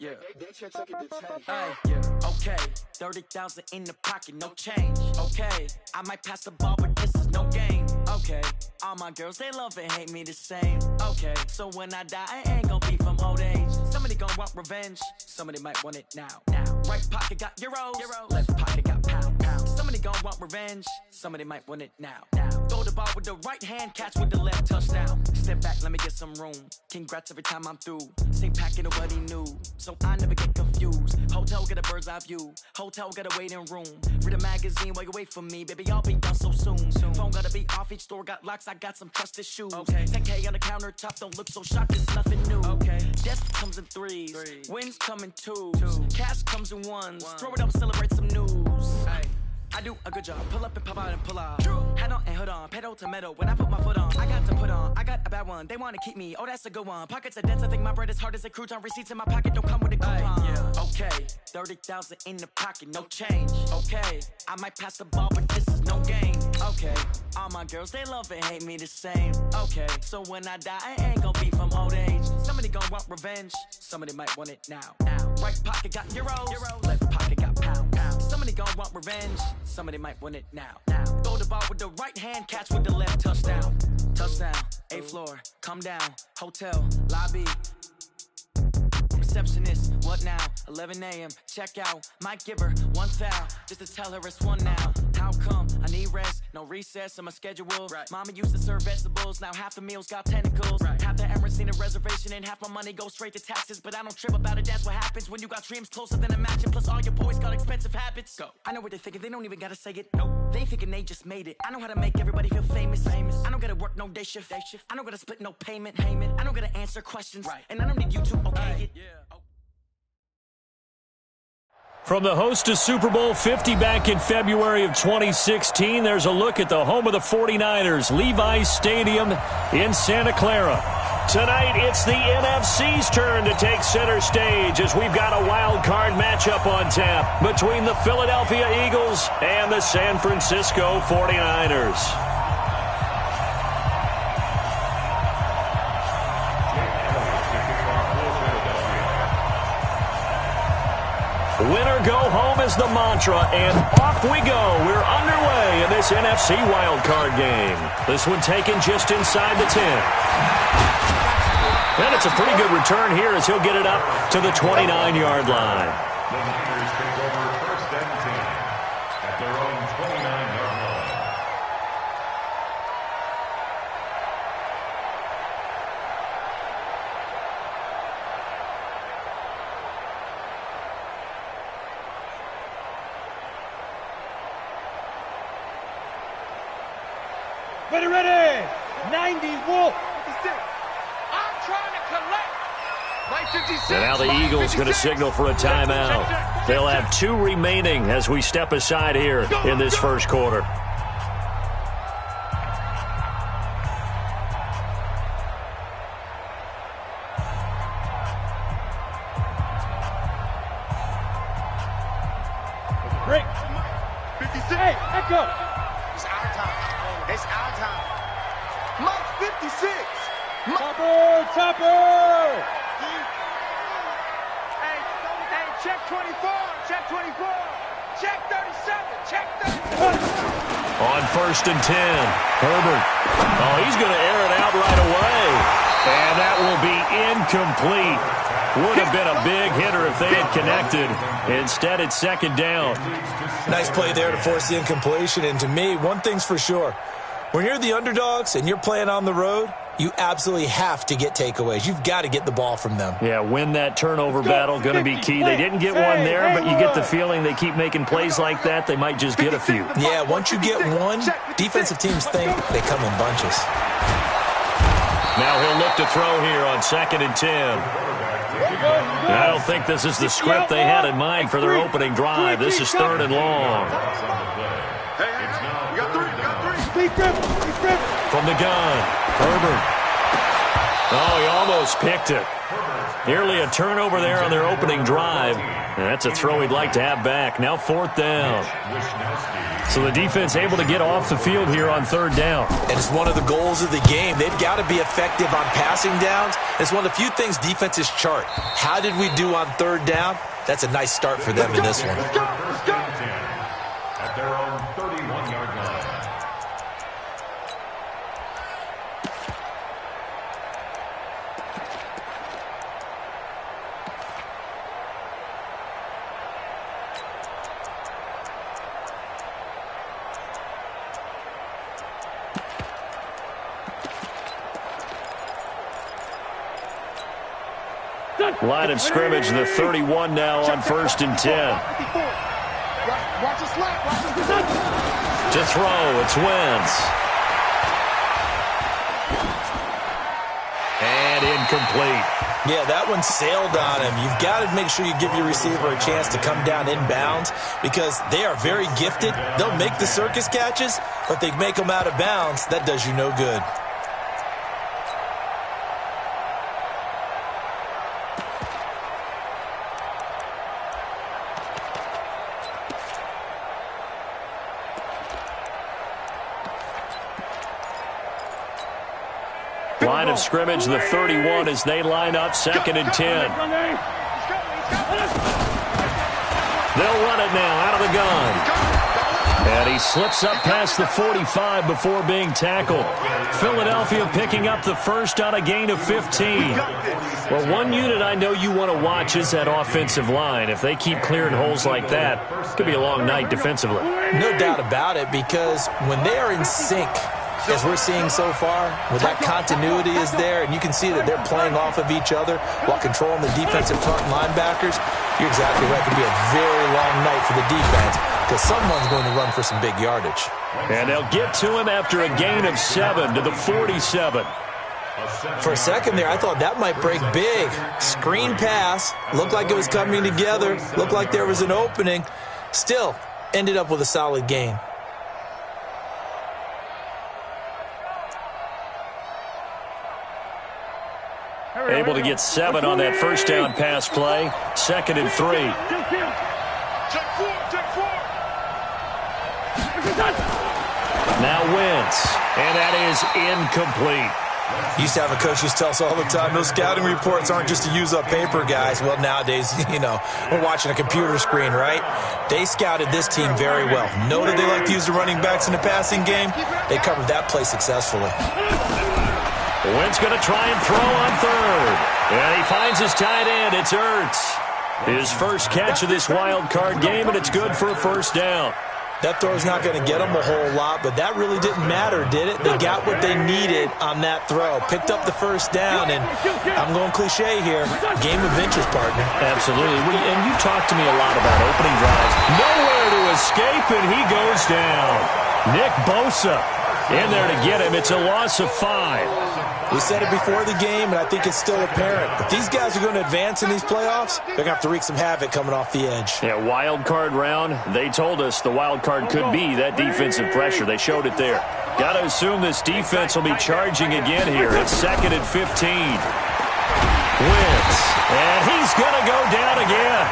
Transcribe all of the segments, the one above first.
Yeah. Hey, yeah. Okay. 30,000 in the pocket, no change. Okay. I might pass the ball, but this is no game. Okay. All my girls, they love and hate me the same. Okay. So when I die, I ain't gonna be from old age. Somebody gonna want revenge. Somebody might want it now. Right pocket got euros. Left pocket got pound. Somebody gonna want revenge. Somebody might want it now. Throw the ball with the right hand, catch with the left, touchdown. Step back, let me get some room. Congrats every time I'm through. Same packet of what he knew, so I never get confused. Hotel get a bird's eye view. Hotel got a waiting room. Read a magazine while you wait for me, baby. I'll be done so soon. Phone gotta be off. Each store got locks. I got some trusted shoes. Okay. 10K on the countertop. Don't look so shocked. It's nothing new. Okay. Death comes in threes. Wins come in twos. Cash comes in ones. Throw it up, celebrate some news. Hey. I do a good job, pull up and pop out and pull off. Hat on and hood on, pedal to metal. When I put my foot on, I got to put on. I got a bad one, they wanna keep me. Oh, that's a good one. Pockets are dense, I think my bread is hard as a crouton. Receipts in my pocket don't come with a coupon. Yeah. Okay, 30,000 in the pocket, no change. Okay, I might pass the ball, but this is no game. Okay, all my girls, they love and hate me the same. Okay, so when I die, I ain't gonna be from old age. Somebody gonna want revenge, somebody might want it now. Right pocket got euros, left pocket got pound. Somebody gonna want revenge, somebody might want it now. Throw the ball with the right hand, catch with the left, touchdown. Touchdown, 8th floor, come down, hotel, lobby. Receptionist, what now? 11 a.m., check out. Might give her one foul, just to tell her it's one now. How come? I need rest, no recess in my schedule. Right. Mama used to serve vegetables, now half the meals got tentacles. Right. Half the Emirates need a reservation and half my money goes straight to taxes. But I don't trip about it, that's what happens when you got dreams closer than a match. And plus all your boys got expensive habits. Go. I know what they're thinking, they don't even gotta say it. Nope. They thinking they just made it. I know how to make everybody feel famous. I don't gotta work no day shift. I don't gotta split no payment. I don't gotta answer questions. Right. And I don't need you to okay it. Yeah. From the host of Super Bowl 50 back in February of 2016, there's a look at the home of the 49ers, Levi's Stadium in Santa Clara. Tonight, it's the NFC's turn to take center stage as we've got a wild card matchup on tap between the Philadelphia Eagles and the San Francisco 49ers. Winner go home is the mantra, and off we go. We're underway in this NFC wildcard game. This one taken just inside the 10. And it's a pretty good return here as he'll get it up to the 29-yard line. The Niners take over 1st and 10 at their own 29-yard line. Ready, 90, Wolf. I'm trying to collect. 56. And now the Eagles going to signal for a timeout. They'll have 2 remaining as we step aside here in this first quarter. Break. 56. Hey, echo. It's our time. It's our time. Mike 56. Topper. Hey, check 24. Check 24. Check 37. Check 37. On 1st and 10, Herbert. Oh, he's going to air it out right away. And that will be incomplete. Would have been a big hitter if they had connected. Instead, it's 2nd down. Nice play there to force the incompletion. And to me, one thing's for sure. When you're the underdogs and you're playing on the road, you absolutely have to get takeaways. You've got to get the ball from them. Yeah, win that turnover battle, going to be key. They didn't get one there, but you get the feeling they keep making plays like that, they might just get a few. Yeah, once you get one, defensive teams think they come in bunches. Now he'll look to throw here on 2nd and 10. And I don't think this is the script they had in mind for their opening drive. This is 3rd and long. From the gun, Herbert. Oh, he almost picked it. Nearly a turnover there on their opening drive. And that's a throw he'd like to have back. Now 4th down. So the defense able to get off the field here on 3rd down. And it's one of the goals of the game. They've got to be effective on passing downs It's one of the few things defenses chart. How did we do on third down? That's a nice start for them in this one. First and 10 at their own 31-yard line. Line of scrimmage, the 31 now on 1st and 10. To throw, it's Wentz. And incomplete. Yeah, that one sailed on him. You've got to make sure you give your receiver a chance to come down inbounds because they are very gifted. They'll make the circus catches, but they make them out of bounds. That does you no good. Line of scrimmage, the 31 as they line up 2nd and 10. They'll run it now out of the gun. And he slips up past the 45 before being tackled. Philadelphia picking up the first on a gain of 15. Well, one unit I know you want to watch is that offensive line. If they keep clearing holes like that, it could be a long night defensively. No doubt about it, because when they are in sync, as we're seeing so far, with that continuity is there, and you can see that they're playing off of each other while controlling the defensive front linebackers, you're exactly right. It could be a very long night for the defense because someone's going to run for some big yardage. And they'll get to him after a gain of 7 to the 47. For a second there, I thought that might break big. Screen pass, looked like it was coming together, looked like there was an opening. Still, ended up with a solid gain. Able to get 7 on that first down pass play. 2nd and 3. Now Wentz, and that is incomplete. Used to have a coach used to tell us all the time, those scouting reports aren't just to use up paper, guys. Well, nowadays, we're watching a computer screen, right? They scouted this team very well. Know that they like to use the running backs in the passing game. They covered that play successfully. Wentz going to try and throw on 3rd. And he finds his tight end. It's Ertz. His first catch of this wild card game, and it's good for a first down. That throw's not going to get them a whole lot, but that really didn't matter, did it? They got what they needed on that throw. Picked up the first down, and I'm going cliche here, game of inches, partner. Absolutely. And you talked to me a lot about opening drives. Nowhere to escape, and he goes down. Nick Bosa in there to get him. It's a loss of 5. We said it before the game, and I think it's still apparent. If these guys are going to advance in these playoffs, they're going to have to wreak some havoc coming off the edge. Yeah, wild card round. They told us the wild card could be that defensive pressure. They showed it there. Got to assume this defense will be charging again here. It's 2nd and 15. Wentz, and he's going to go down again.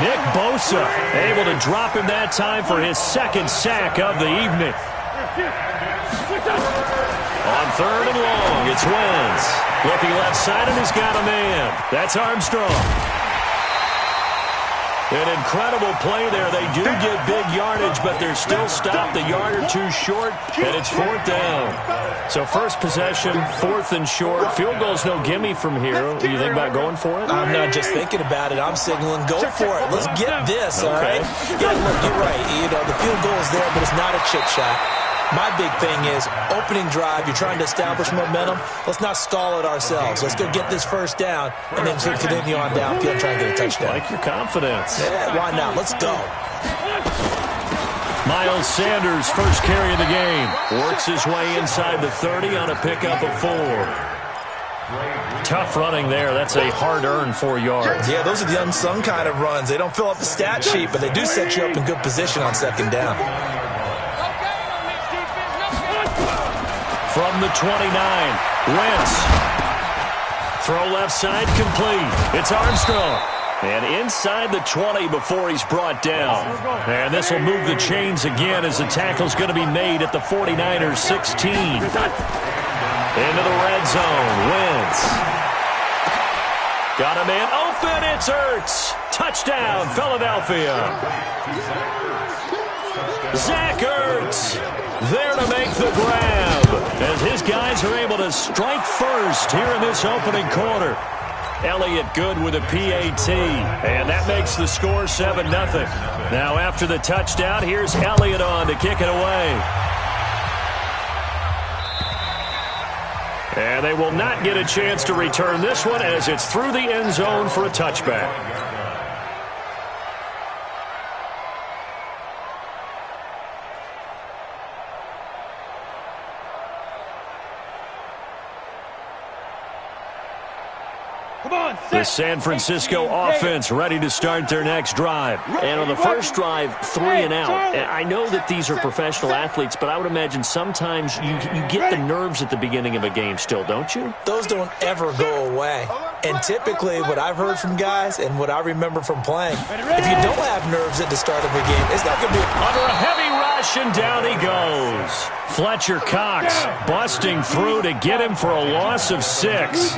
Nick Bosa able to drop him that time for his 2nd sack of the evening. On 3rd and long, it's Wentz. Looking left side, and he's got a man. That's Armstrong. An incredible play there. They do get big yardage, but they're still stopped a yard or 2 short, and it's 4th down. So first possession, 4th and short. Field goal's no gimme from here. Do you think about going for it? I'm not just thinking about it. I'm signaling go for it. Let's get this, all right? Yeah, look, you're right. The field goal is there, but it's not a chip shot. My big thing is opening drive. You're trying to establish momentum. Let's not stall it ourselves. Let's go get this first down and then continue on downfield and try and get a touchdown. Like your confidence. Yeah, why not? Let's go. Miles Sanders, first carry of the game. Works his way inside the 30 on a pickup of 4. Tough running there. That's a hard-earned 4 yards. Yeah, those are the unsung kind of runs. They don't fill up the stat sheet, but they do set you up in good position on 2nd down. From the 29, Wentz. Throw left side, complete. It's Armstrong. And inside the 20 before he's brought down. And this will move the chains again as the tackle's going to be made at the 49ers 16. Into the red zone. Wentz. Got a man open. It's Ertz. Touchdown, Philadelphia. Zach Ertz there to make the grab as his guys are able to strike first here in this opening quarter. Elliott good with a PAT, and that makes the score 7-0. Now after the touchdown, here's Elliott on to kick it away. And they will not get a chance to return this one as it's through the end zone for a touchback. The San Francisco offense ready to start their next drive. And on the first drive, 3 and out. I know that these are professional athletes, but I would imagine sometimes you get the nerves at the beginning of a game still, don't you? Those don't ever go away. And typically what I've heard from guys and what I remember from playing, if you don't have nerves at the start of a game, it's not going to be under a heavy rush, and down he goes. Fletcher Cox busting through to get him for a loss of 6.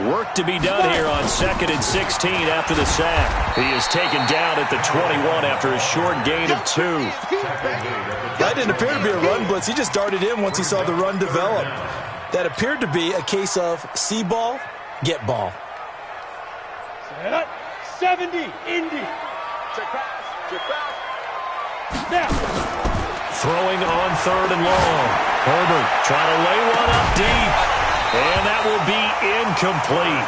Work to be done here on 2nd and 16 after the sack. He is taken down at the 21 after a short gain of 2. That didn't appear to be a run blitz. He just darted in once he saw the run develop. That appeared to be a case of see ball, get ball. 70, Indy. Check pass. Now. Throwing on 3rd and long. Herbert trying to lay one up deep. And that will be incomplete.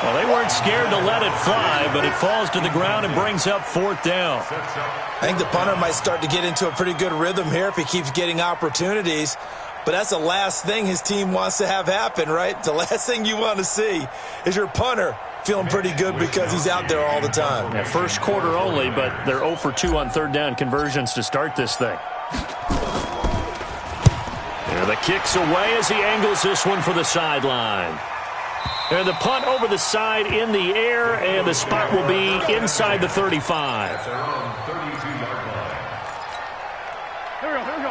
Well, they weren't scared to let it fly, but it falls to the ground and brings up 4th down. I think the punter might start to get into a pretty good rhythm here if he keeps getting opportunities. But that's the last thing his team wants to have happen, right? The last thing you want to see is your punter feeling pretty good because he's out there all the time. Yeah, first quarter only, but they're 0 for 2 on 3rd down conversions to start this thing. And the kick's away as he angles this one for the sideline. And the punt over the side in the air, and the spot will be inside the 35.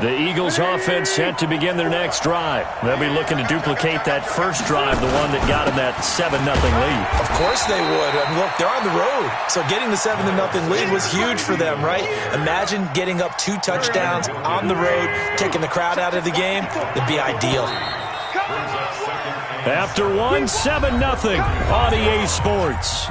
The Eagles offense set to begin their next drive. They'll be looking to duplicate that first drive, the one that got them that 7-0 lead. Of course they would. And look, they're on the road. So getting the 7-0 lead was huge for them, right? Imagine getting up 2 touchdowns on the road, taking the crowd out of the game. It'd be ideal. After 1, 7-0 on EA Sports.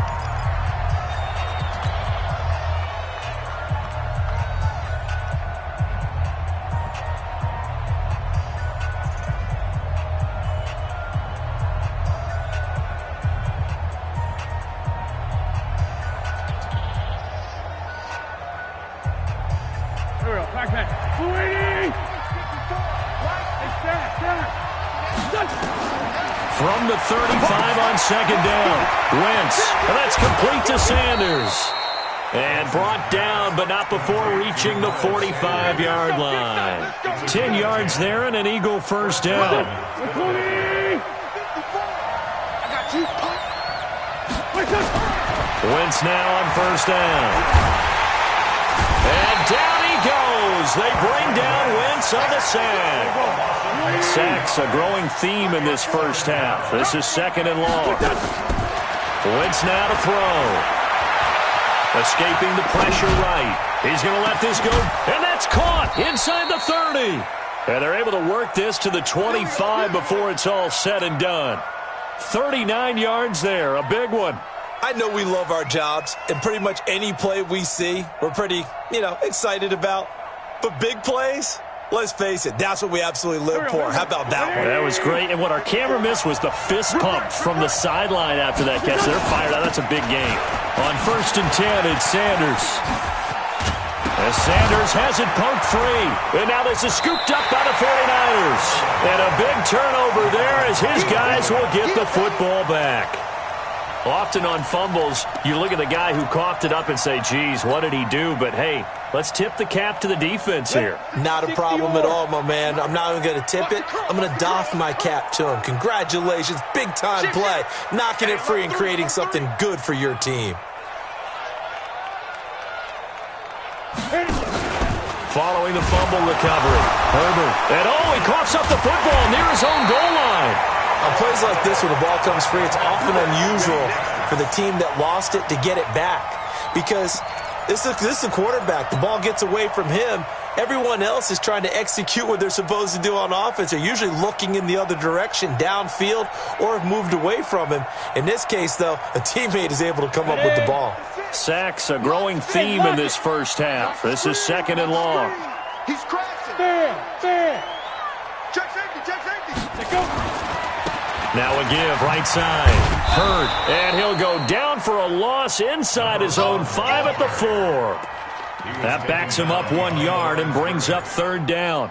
From the 35 on 2nd down. Wentz. And that's complete to Sanders. And brought down, but not before reaching the 45-yard line. 10 yards there and an Eagle first down. Wentz now on 1st down. And down he goes. They bring down Wentz on the sack. Sacks a growing theme in this first half. This is 2nd and long. Wentz now to throw. Escaping the pressure right. He's going to let this go. And that's caught inside the 30. And they're able to work this to the 25 before it's all said and done. 39 yards there. A big one. I know we love our jobs, and pretty much any play we see, we're pretty, excited about. But big plays, let's face it, that's what we absolutely live for. How about that one? That was great. And what our camera missed was the fist pump from the sideline after that catch. They're fired out. That's a big game. On 1st and 10, it's Sanders. As Sanders has it poked free. And now this is scooped up by the 49ers. And a big turnover there as his guys will get the football back. Often on fumbles, you look at the guy who coughed it up and say, geez, what did he do? But, hey, let's tip the cap to the defense here. Not a problem at all, my man. I'm not even going to tip it. I'm going to doff my cap to him. Congratulations. Big-time play. Knocking it free and creating something good for your team. following the fumble recovery. Herbert. And he coughs up the football near his own goal line. On plays like this where the ball comes free, it's often unusual for the team that lost it to get it back. Because this is the quarterback. The ball gets away from him. Everyone else is trying to execute what they're supposed to do on offense. They're usually looking in the other direction, downfield, or have moved away from him. In this case, though, a teammate is able to come up with the ball. Sacks, a growing theme in this first half. This is 2nd and long. He's crashing. Fair. Check safety. Let's go. Now a give, right side. Hurt, and he'll go down for a loss inside his own 5 at the 4. That backs him up 1 yard and brings up 3rd down.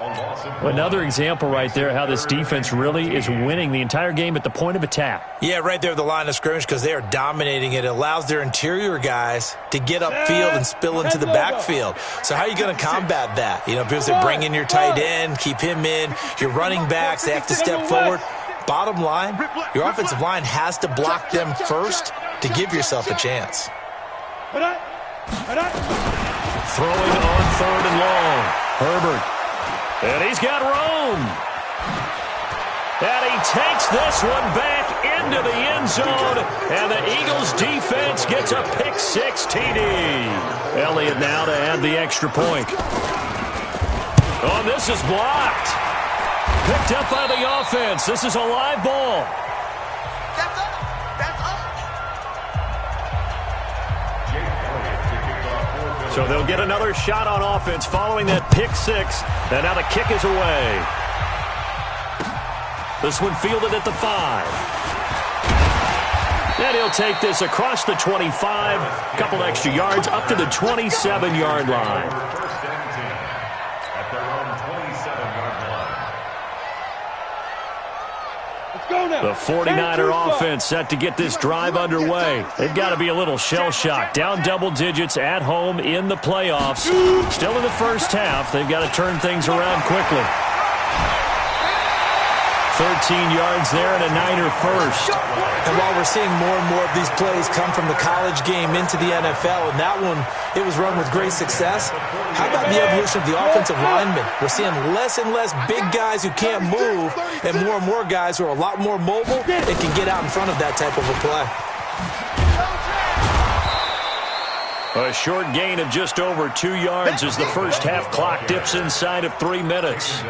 Another example right there how this defense really is winning the entire game at the point of attack. Yeah, right there at the line of scrimmage because they are dominating it. It allows their interior guys to get upfield and spill into the backfield. So how are you going to combat that? You know, because they bring in your tight end, keep him in. Your running backs, they have to step forward. Bottom line, your offensive line has to block them first to give yourself a chance. Throwing on 3rd and long. Herbert. And he's got room. And he takes this one back into the end zone. And the Eagles defense gets a pick-6 TD. Elliott now to add the extra point. Oh, this is blocked. Picked up by the offense. This is a live ball. That's up. So they'll get another shot on offense following that pick-6. And now the kick is away. This one fielded at the 5. And he'll take this across the 25. A couple extra yards up to the 27-yard line. First and 10 at their own 27-yard line. Let's go now. The 49er offense set to get this drive underway. They've got to be a little shell-shocked. Down double digits at home in the playoffs. Still in the first half. They've got to turn things around quickly. 13 yards there and a Niner first. And while we're seeing more and more of these plays come from the college game into the NFL, and that one, it was run with great success, how about the evolution of the offensive linemen? We're seeing less and less big guys who can't move and more guys who are a lot more mobile and can get out in front of that type of a play. A short gain of just over 2 yards as the first half clock dips inside of 3 minutes.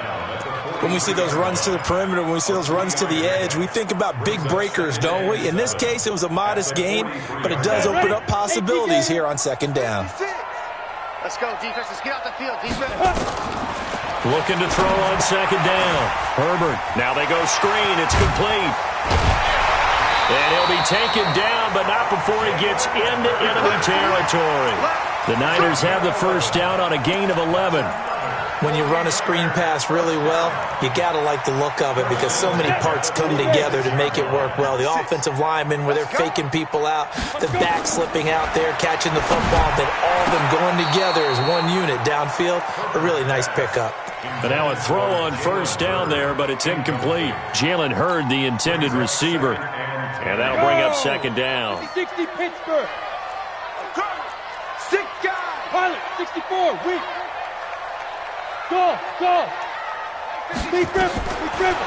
When we see those runs to the perimeter, when we see those runs to the edge, we think about big breakers, don't we? In this case, it was a modest gain, but it does open up possibilities here on 2nd down. Let's go, defense. Let's get out the field, defense. Looking to throw on 2nd down. Herbert. Now they go screen. It's complete. And he'll be taken down, but not before he gets into enemy territory. The Niners have the first down on a gain of 11. When you run a screen pass really well, you got to like the look of it because so many parts come together to make it work well. The offensive linemen, where they're faking people out, the back slipping out there, catching the football, then all of them going together as one unit downfield. A really nice pickup. But now a throw on first down there, but it's incomplete. Jalen Hurd, the intended receiver. And that'll bring up 2nd down. 60 Pittsburgh. 6 guys. Pilot, 64, weak. Go. Big grip.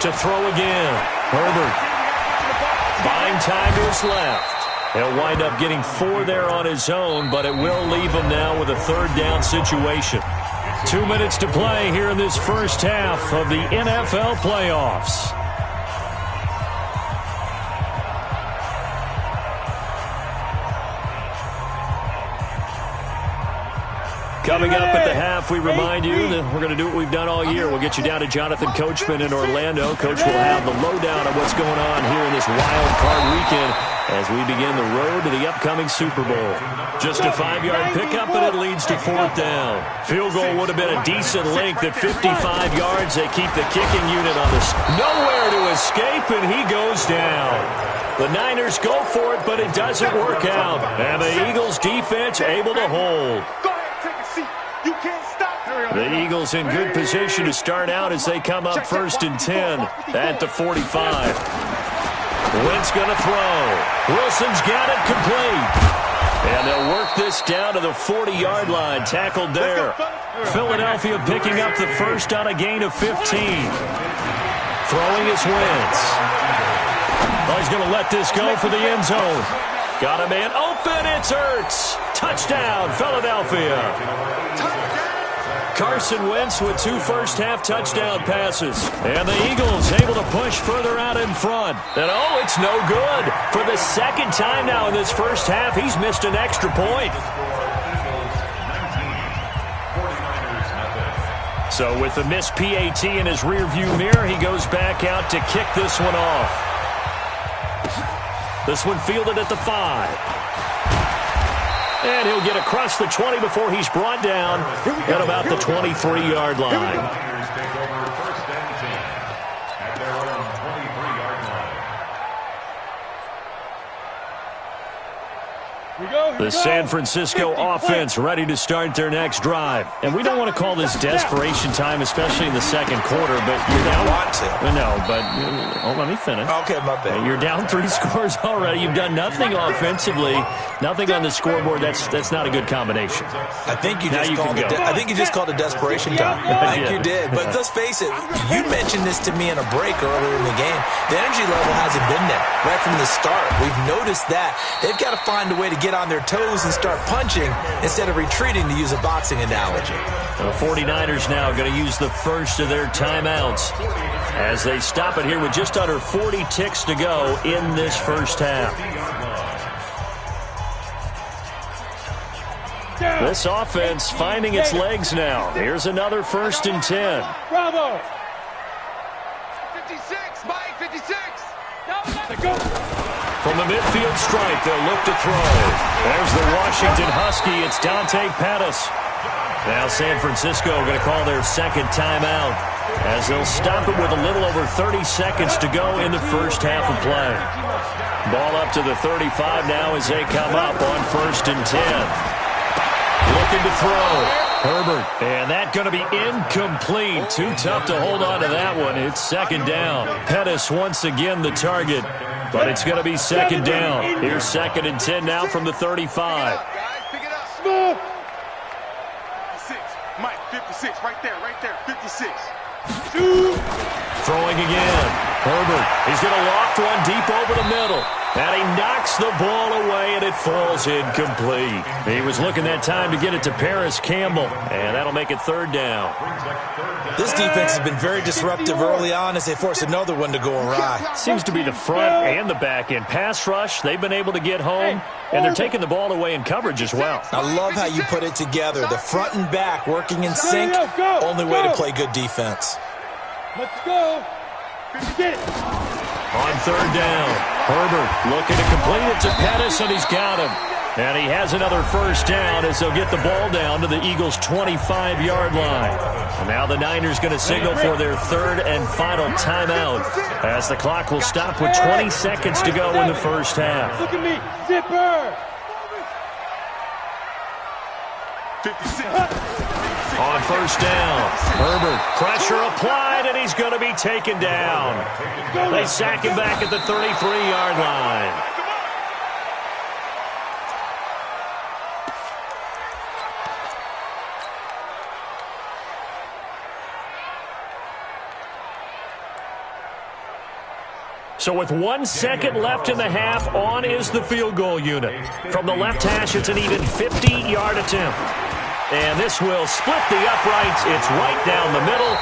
To throw again. Herbert. Buying time to his left. He'll wind up getting 4 there on his own, but it will leave him now with a 3rd down situation. 2 minutes to play here in this first half of the NFL playoffs. Coming up at the half, we remind you that we're going to do what we've done all year. We'll get you down to Jonathan Coachman in Orlando. Coach will have the lowdown of what's going on here in this wild card weekend as we begin the road to the upcoming Super Bowl. Just a 5-yard pickup, and it leads to 4th down. Field goal would have been a decent length at 55 yards. They keep the kicking unit on this. Nowhere to escape, and he goes down. The Niners go for it, but it doesn't work out. And the Eagles defense able to hold. You can't stop. The Eagles in good position to start out as they come up 1st and 10 at the 45. Wentz going to throw. Wilson's got it complete. And they'll work this Pettis down to the 40-yard line, tackled there. Philadelphia picking up the first on a gain of 15. Throwing his Wentz. Oh, he's going to let this go for the end zone. Got a man open. It's Ertz. Touchdown, Philadelphia. Carson Wentz with 2 first-half touchdown passes. And the Eagles able to push further out in front. And, oh, it's no good. For the second time now in this first half, he's missed an extra point. So with the missed PAT in his rearview mirror, he goes back out to kick this one off. This one fielded at the 5. And he'll get across the 20 before he's brought down at about the 23-yard line. The San Francisco offense ready to start their next drive. And we don't want to call this desperation time, especially in the second quarter, but you're down. Let me finish. Okay, my bad. You're down 3 scores already. You've done nothing offensively, nothing on the scoreboard. That's not a good combination. I think you just called it desperation time. I think you did. But let's face it, you mentioned this to me in a break earlier in the game. The energy level hasn't been there right from the start. We've noticed that. They've got to find a way to get on their toes and start punching instead of retreating, to use a boxing analogy. The 49ers now going to use the first of their timeouts as they stop it here with just under 40 ticks to go in this first half. This offense finding its legs now. Here's another 1st and 10. Bravo! 56, Mike, 56. Go. From the midfield stripe, they'll look to throw. There's the Washington Husky. It's Dante Pettis. Now San Francisco going to call their second timeout as they'll stop it with a little over 30 seconds to go in the first half of play. Ball up to the 35 now as they come up on 1st and 10. Looking to throw. Herbert. And that going to be incomplete. Too tough to hold on to that one. It's second down. Pettis once again the target. But it's going to be second down. Here's 2nd and 10 now from the 35. Pick it up. Smooth. 56. Mike, 56. Right there, 56. Throwing again. Herbert. He's going to loft one deep over the middle. And he knocks the ball away, and it falls incomplete. He was looking that time to get it to Paris Campbell, and that'll make it 3rd down. This defense has been very disruptive early on as they force another one to go awry. Seems to be the front and the back end. Pass rush, they've been able to get home, and they're taking the ball away in coverage as well. I love how you put it together. The front and back working in sync, only way to play good defense. Let's go. Get it. On 3rd down, Herbert looking to complete it to Pettis, and he's got him. And he has another first down as they'll get the ball down to the Eagles' 25-yard line. And now the Niners going to signal for their 3rd and final timeout as the clock will stop with 20 seconds to go in the first half. Look at me. Zipper. 56. On 1st down, Herbert, pressure applied, and he's going to be taken down. They sack him back at the 33-yard line. So with 1 second left in the half, on is the field goal unit. From the left hash, it's an even 50-yard attempt. And this will split the uprights. It's right down the middle.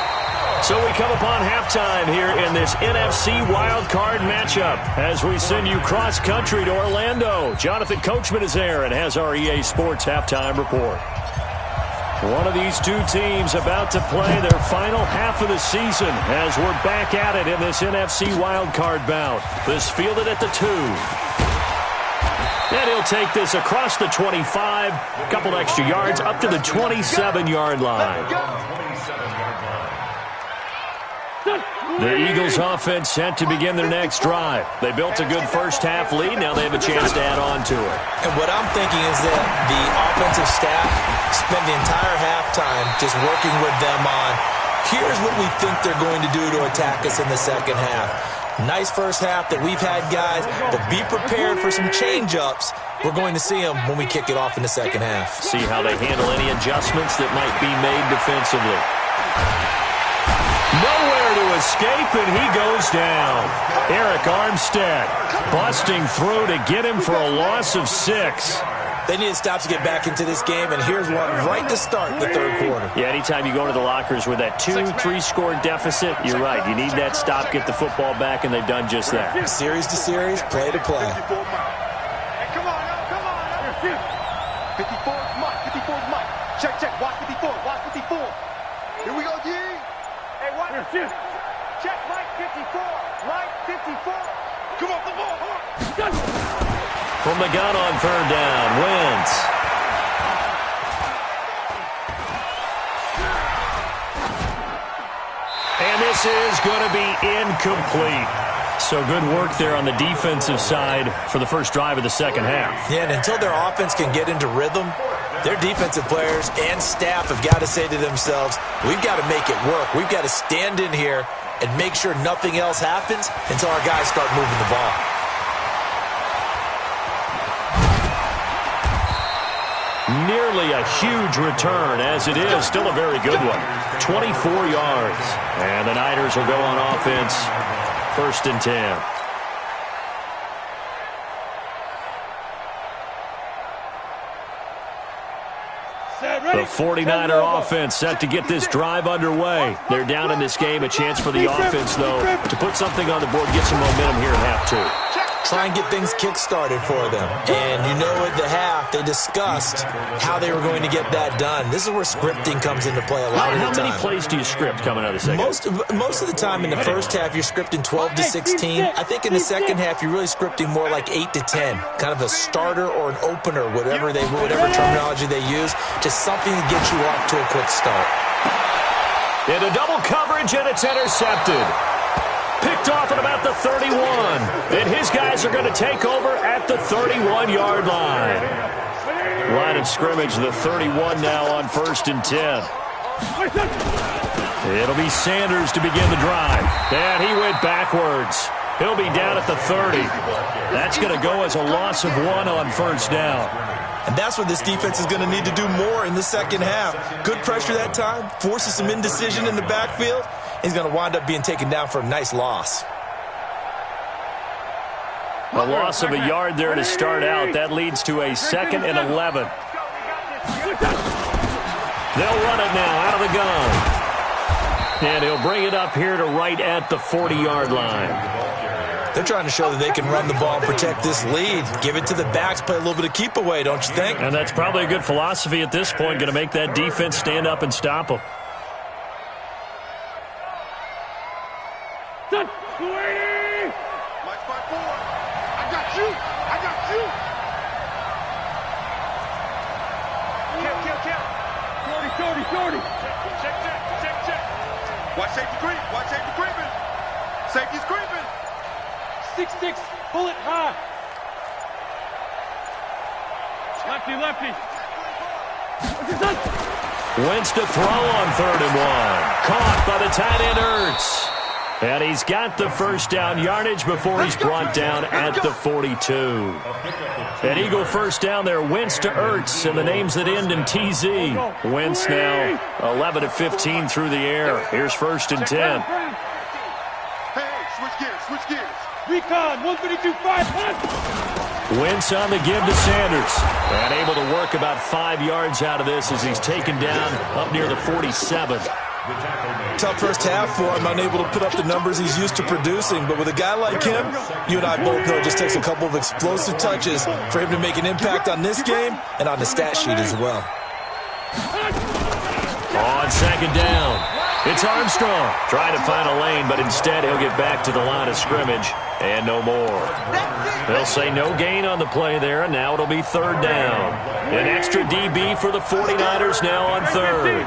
So we come upon halftime here in this NFC wildcard matchup as we send you cross-country to Orlando. Jonathan Coachman is there and has our EA Sports halftime report. One of these two teams about to play their final half of the season as we're back at it in this NFC wildcard bout. This fielded at the 2. And he'll take this across the 25, a couple extra yards, up to the 27-yard line. The Eagles offense set to begin their next drive. They built a good first half lead. Now they have a chance to add on to it. And what I'm thinking is that the offensive staff spent the entire halftime just working with them on, here's what we think they're going to do to attack us in the second half. Nice first half that we've had, guys, but be prepared for some change-ups. We're going to see them when we kick it off in the second half. See how they handle any adjustments that might be made defensively. Nowhere to escape, and he goes down. Eric Armstead busting through to get him for a loss of 6. They need to stop to get back into this game, and here's one right to start the third quarter. Yeah, anytime you go into the lockers with that 2-3-score deficit, you're right. You need that stop, get the football back, and they've done just that. Series to series, play to play. Hey, come on now. 54 is Mike. 54 is Mike. Check. Watch 54. Watch 54. Here we go, G. Hey, watch. Check Mike 54. Mike 54. Come off the ball. From the gun on third down, Wentz. And this is going to be incomplete. So good work there on the defensive side for the first drive of the second half. Yeah, and until their offense can get into rhythm, their defensive players and staff have got to say to themselves, we've got to make it work. We've got to stand in here and make sure nothing else happens until our guys start moving the ball. Nearly a huge return, as it is still a very good one. 24 yards. And the Niners will go on offense. 1st and 10. The 49er offense set to get this drive underway. They're down in this game. A chance for the offense, though, to put something on the board, get some momentum here in half 2. Try and get things kick-started for them. And you know at the half, they discussed how they were going to get that done. This is where scripting comes into play a lot of the time. How many plays do you script coming out of the second? Most of the time in the first half, you're scripting 12 to 16. I think in the second half, you're really scripting more like 8 to 10. Kind of a starter or an opener, whatever terminology they use. Just something to get you off to a quick start. Into double coverage, and it's intercepted. Picked off at about the 31. And his guys are going to take over at the 31-yard line. Line of scrimmage, the 31 now on 1st and 10. It'll be Sanders to begin the drive. And he went backwards. He'll be down at the 30. That's going to go as a loss of 1 on 1st down. And that's what this defense is going to need to do more in the second half. Good pressure that time, forces some indecision in the backfield. He's going to wind up being taken down for a nice loss. A loss of a yard there to start out. That leads to a 2nd and 11. They'll run it now out of the gun. And he'll bring it up here to right at the 40-yard line. They're trying to show that they can run the ball and protect this lead. Give it to the backs, play a little bit of keep away, don't you think? And that's probably a good philosophy at this point. Going to make that defense stand up and stop them. Mike 5-4. I got you. Kill. 40. Check. Watch safety creeping. Safety's creeping. 6-6, bullet high. Lefty. Wentz to throw on 3rd and 1. Caught by the tight end Ertz. And he's got the first down yardage before he's brought down at the 42. An Eagle first down there, Wentz to Ertz, and the names that end in TZ. Wentz now 11 of 15 through the air. Here's 1st and 10. Hey, switch gears. Recon, 152-5. Wentz on the give to Sanders. And able to work about 5 yards out of this as he's taken down up near the 47. Tough first half for him, unable to put up the numbers he's used to producing. But with a guy like him, you and I both know it just takes a couple of explosive touches for him to make an impact on this game and on the stat sheet as well. On 2nd down, it's Armstrong trying to find a lane, but instead he'll get back to the line of scrimmage and no more. They'll say no gain on the play there, and now it'll be 3rd down. An extra DB for the 49ers now on 3rd.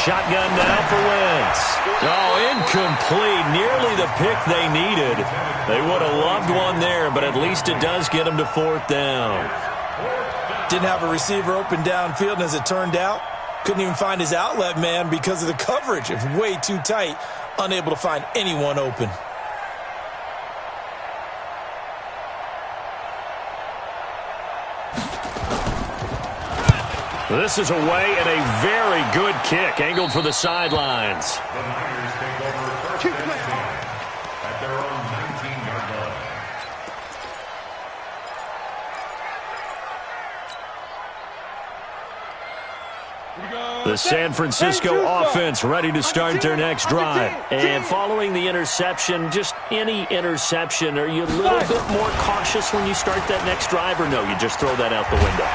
Shotgun now for Wentz. Oh, incomplete. Nearly the pick they needed. They would have loved one there, but at least it does get them to 4th down. Didn't have a receiver open downfield, and as it turned out, couldn't even find his outlet man because of the coverage. It's way too tight unable to find anyone open. This is away and a very good kick, angled for the sidelines. The Niners take over first and 10 at their own 19-yard line. The San Francisco offense ready to start their next drive. And following the interception, just any interception, are you a little bit more cautious when you start that next drive, or no, you just throw that out the window?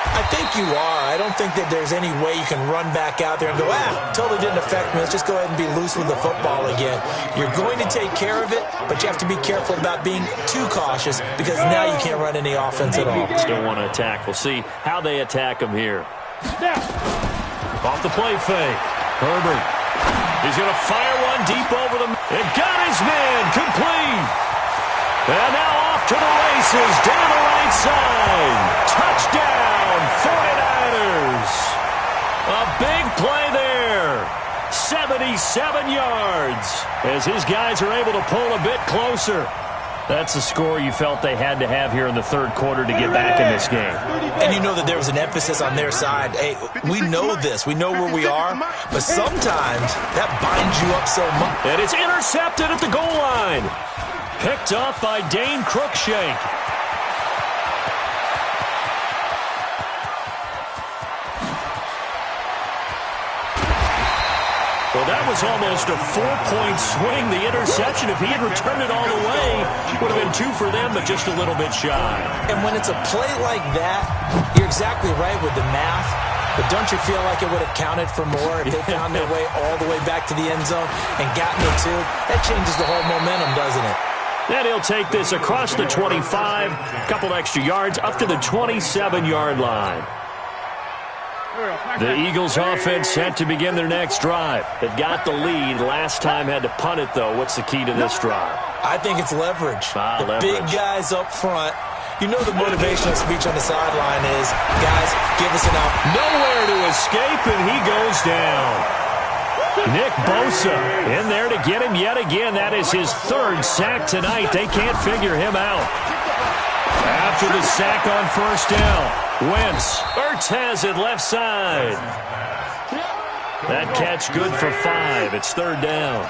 I think you are. I don't think that there's any way you can run back out there and go, totally didn't affect me. Let's just go ahead and be loose with the football again. You're going to take care of it, but you have to be careful about being too cautious because now you can't run any offense at all. Still want to attack. We'll see how they attack them here. Off the play fake. Herbert. He's going to fire one deep over them. It got his man complete. And now off to the races down the right side. Touchdown, 49ers. A big play there. 77 yards as his guys are able to pull a bit closer. That's the score you felt they had to have here in the third quarter to get back in this game. And you know that there was an emphasis on their side. Hey, we know this. We know where we are. But sometimes that binds you up so much. And it's intercepted at the goal line. Picked up by Dane Cruikshank. Well, that was almost a 4-point swing. The interception, if he had returned it all the way, would have been 2 for them, but just a little bit shy. And when it's a play like that, you're exactly right with the math. But don't you feel like it would have counted for more if they found their way all the way back to the end zone and gotten it too? That changes the whole momentum, doesn't it? Then he'll take this across the 25, a couple extra yards, up to the 27-yard line. The Eagles offense set to begin their next drive. They've got the lead. Last time had to punt it, though. What's the key to this drive? I think it's leverage. Leverage. Big guys up front. You know the motivational speech on the sideline is, guys, give us an out. Nowhere to escape, and he goes down. Nick Bosa in there to get him yet again. That is his third sack tonight. They can't figure him out. After the sack on first down, Wentz. Ertz has it left side. That catch good for 5. It's third down.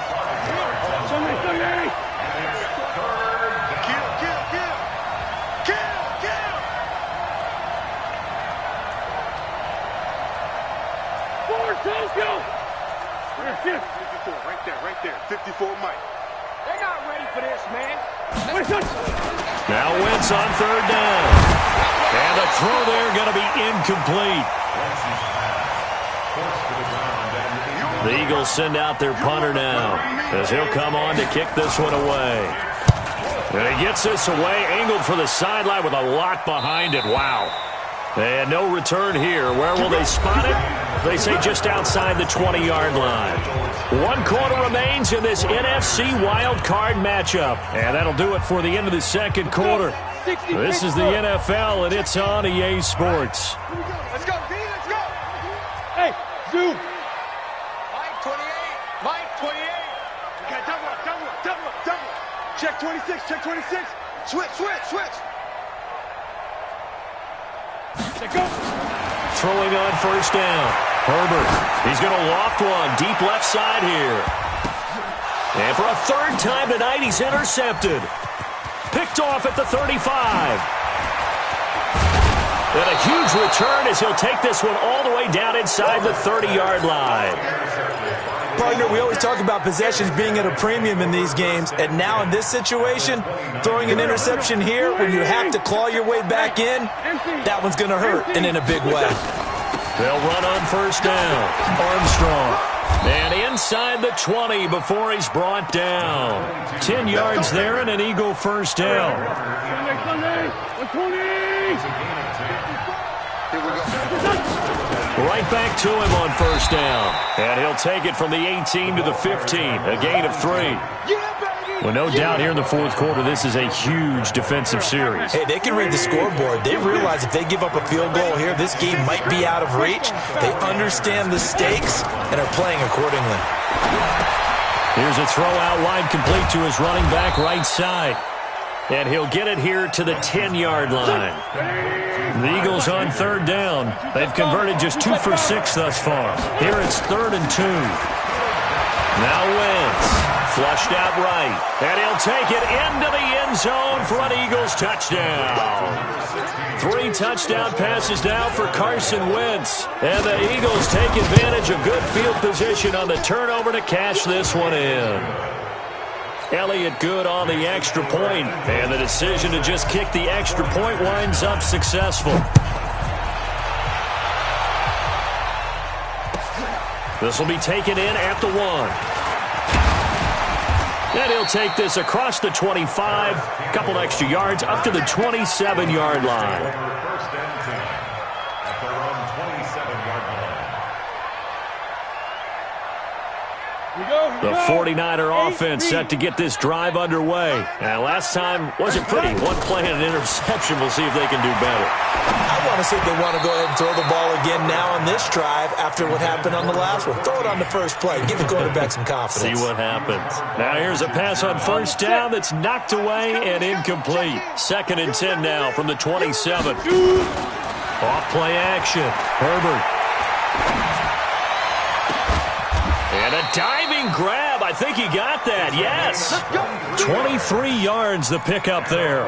Right there. 54 Mike. They're not ready for this, man. Now Wentz on third down. And the throw there going to be incomplete. The Eagles send out their punter now as he'll come on to kick this one away. And he gets this away, angled for the sideline with a lot behind it. Wow. And no return here. Where will they spot it? They say just outside the 20-yard line. 1 quarter remains in this NFC wild card matchup. And that'll do it for the end of the second quarter. This is the NFL, and it's on EA Sports. Let's go, D, let's go. Hey, zoom. Mike 28. Mike 28. Okay, double up. Check 26. Switch. Go. Throwing on first down. Herbert. He's going to loft one deep left side here. And for a third time tonight, he's intercepted. Picked off at the 35. And a huge return as he'll take this one all the way down inside the 30-yard line. Partner, we always talk about possessions being at a premium in these games, and now in this situation, throwing an interception here when you have to claw your way back in, that one's going to hurt, and in a big way. They'll run on first down. Armstrong. And inside the 20 before he's brought down. 10 yards there and an Eagle first down. Right back to him on first down. And he'll take it from the 18 to the 15. A gain of 3. Well, no doubt here in the fourth quarter, this is a huge defensive series. Hey, they can read the scoreboard. They realize if they give up a field goal here, this game might be out of reach. They understand the stakes and are playing accordingly. Here's a throw out wide, complete to his running back right side. And he'll get it here to the 10-yard line. The Eagles on third down. They've converted just 2 for 6 thus far. Here it's 3rd and 2. Now Wentz, flushed out right. And he'll take it into the end zone for an Eagles touchdown. 3 touchdown passes now for Carson Wentz. And the Eagles take advantage of good field position on the turnover to cash this one in. Elliott good on the extra point, and the decision to just kick the extra point winds up successful. This will be taken in at the 1. And he'll take this across the 25, a couple extra yards up to the 27-yard line. First and 10 at their own 27-yard line. The 49er offense set to get this drive underway. And last time wasn't pretty. One play and an interception. We'll see if they can do better. I want to see if they want to go ahead and throw the ball again now on this drive after what happened on the last one. Throw it on the first play. Give the quarterback some confidence. See what happens. Now here's a pass on first down that's knocked away and incomplete. 2nd and 10 now from the 27. Off play action. Herbert. And a diving grab. I think he got that. Yes. 23 yards the pickup there.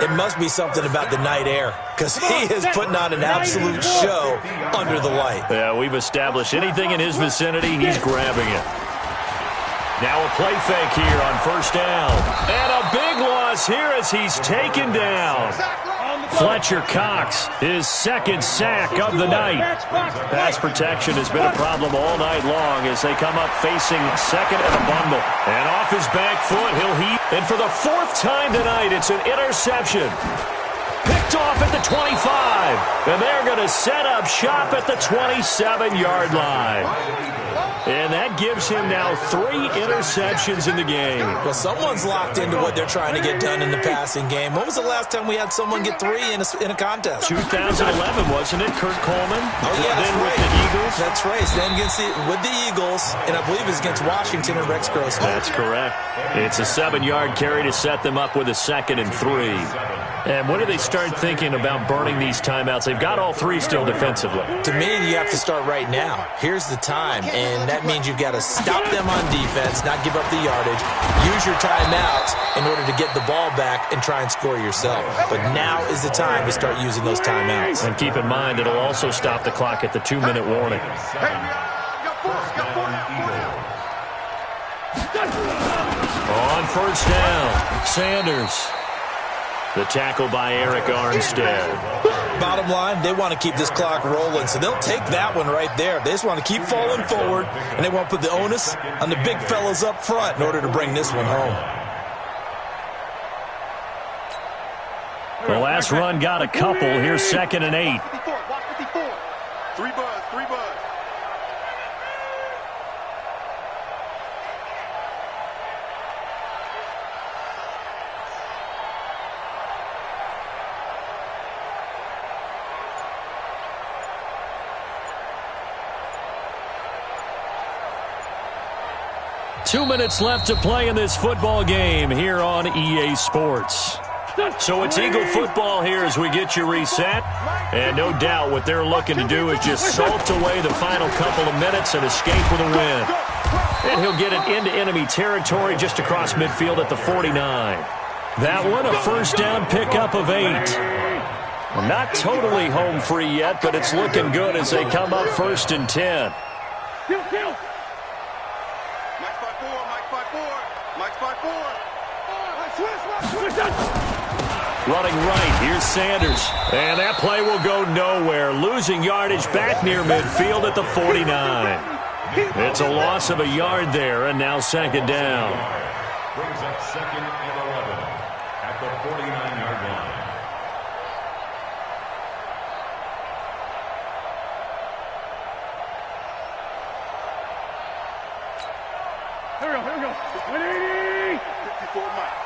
It must be something about the night air because he is putting on an absolute show under the light. Yeah, we've established anything in his vicinity, he's grabbing it. Now a play fake here on first down. And a big loss here as he's taken down. Fletcher Cox, his 2nd sack of the night. Pass protection has been a problem all night long as they come up facing 2nd and a bundle. And off his back foot, he'll heave. And for the 4th time tonight, it's an interception. Picked off at the 25. And they're going to set up shop at the 27-yard line. And that gives him now 3 interceptions in the game. Well, someone's locked into what they're trying to get done in the passing game. When was the last time we had someone get 3 in a contest? 2011, wasn't it? Kurt Coleman? Oh, yeah, then that's with right. the Eagles? That's right. Then with the Eagles, and I believe it's against Washington and Rex Grossman. That's correct. It's a 7-yard carry to set them up with a 2nd and 3. And when do they start thinking about burning these timeouts? They've got all 3 still defensively. To me, you have to start right now. Here's the time, and that means you've got to stop them on defense, not give up the yardage, use your timeouts in order to get the ball back and try and score yourself. But now is the time to start using those timeouts. And keep in mind, it'll also stop the clock at the 2-minute warning. On first down, Sanders. The tackle by Eric Armstead. Bottom line, they want to keep this clock rolling, so they'll take that one right there. They just want to keep falling forward, and they want to put the onus on the big fellas up front in order to bring this one home. The last run got a couple. Here's 2nd and 8. 3 buzz. 2 minutes left to play in this football game here on EA Sports. So it's Eagle football here as we get you reset. And no doubt what they're looking to do is just salt away the final couple of minutes and escape with a win. And he'll get it into enemy territory just across midfield at the 49. That one, a first down pickup of 8. Not totally home free yet, but it's looking good as they come up 1st and 10. Running right, here's Sanders. And that play will go nowhere. Losing yardage back near midfield at the 49. It's a loss of a yard there, and now 2nd down. Brings up 2nd and 11 at the 49-yard line. Here we go. 180. 54 Mike.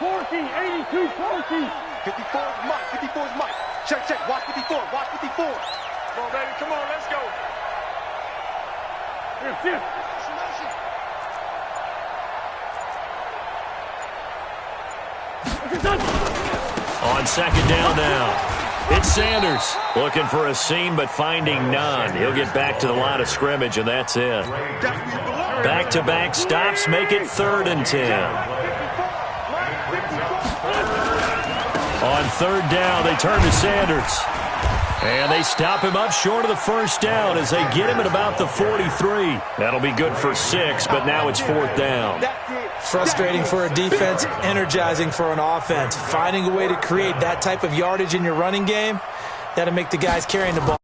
40, 82, 40. 54 is Mike. 54 is Mike. Check. Watch 54. Come on, baby. Come on, let's go. Here, shift. On second down now, it's Sanders looking for a seam but finding none. He'll get back to the line of scrimmage, and that's it. Back-to-back stops make it 3rd and 10. On 3rd down, they turn to Sanders. And they stop him up short of the first down as they get him at about the 43. That'll be good for 6, but now it's 4th down. Frustrating for a defense, energizing for an offense. Finding a way to create that type of yardage in your running game, that'll make the guys carrying the ball